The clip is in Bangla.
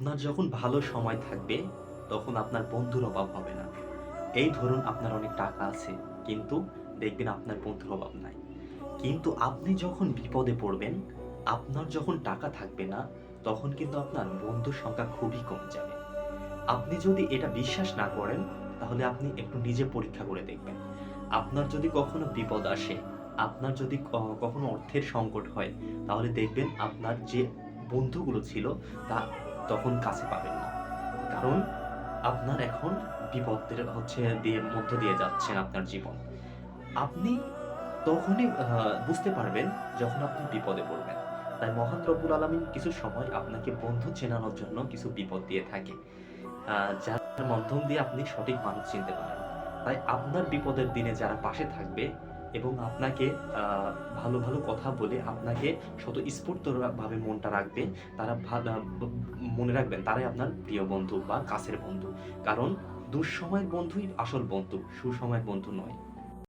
আপনার যখন ভালো সময় থাকবে, তখন আপনার বন্ধুর অভাব হবে না। এই ধরুন আপনার অনেক টাকা আছে, কিন্তু দেখবেন আপনার বন্ধুর অভাব নাই। কিন্তু আপনি যখন বিপদে পড়বেন, আপনার যখন টাকা থাকবে না, তখন কিন্তু আপনার বন্ধুর সংখ্যা খুবই কমে যাবে। আপনি যদি এটা বিশ্বাস না করেন, তাহলে আপনি একটু নিজে পরীক্ষা করে দেখবেন। আপনার যদি কখনো বিপদ আসে, আপনার যদি কখনো অর্থের সংকট হয়, তাহলে দেখবেন আপনার যে বন্ধুগুলো ছিল, তা তখন কাছে পাবেন না। কারণ আপনার এখন বিপদের মধ্য দিয়ে যাচ্ছেন আপনার জীবন। আপনি তখনই বুঝতে পারবেন যখন আপনি বিপদে পড়বেন। তাই মহান রব্বুল আলামিন কিছু সময় আপনাকে বন্ধু চেনানোর জন্য কিছু বিপদ দিয়ে থাকে। আ যার মাধ্যম দিয়ে আপনি সঠিক মানুষ চিনতে পারেন। তাই আপনার বিপদের দিনে যারা পাশে থাকবে এবং আপনাকে আ ভালো, ভালো কথা বলে আপনাকে স্বতঃস্ফূর্তভাবে মনটা রাখবে, তারা ভালা ব মনে রাখবেন তারাই আপনার প্রিয় বন্ধু বা কাছের বন্ধু। কারণ দুঃসময়ের বন্ধুই আসল বন্ধু, সুসময়ের বন্ধু নয়।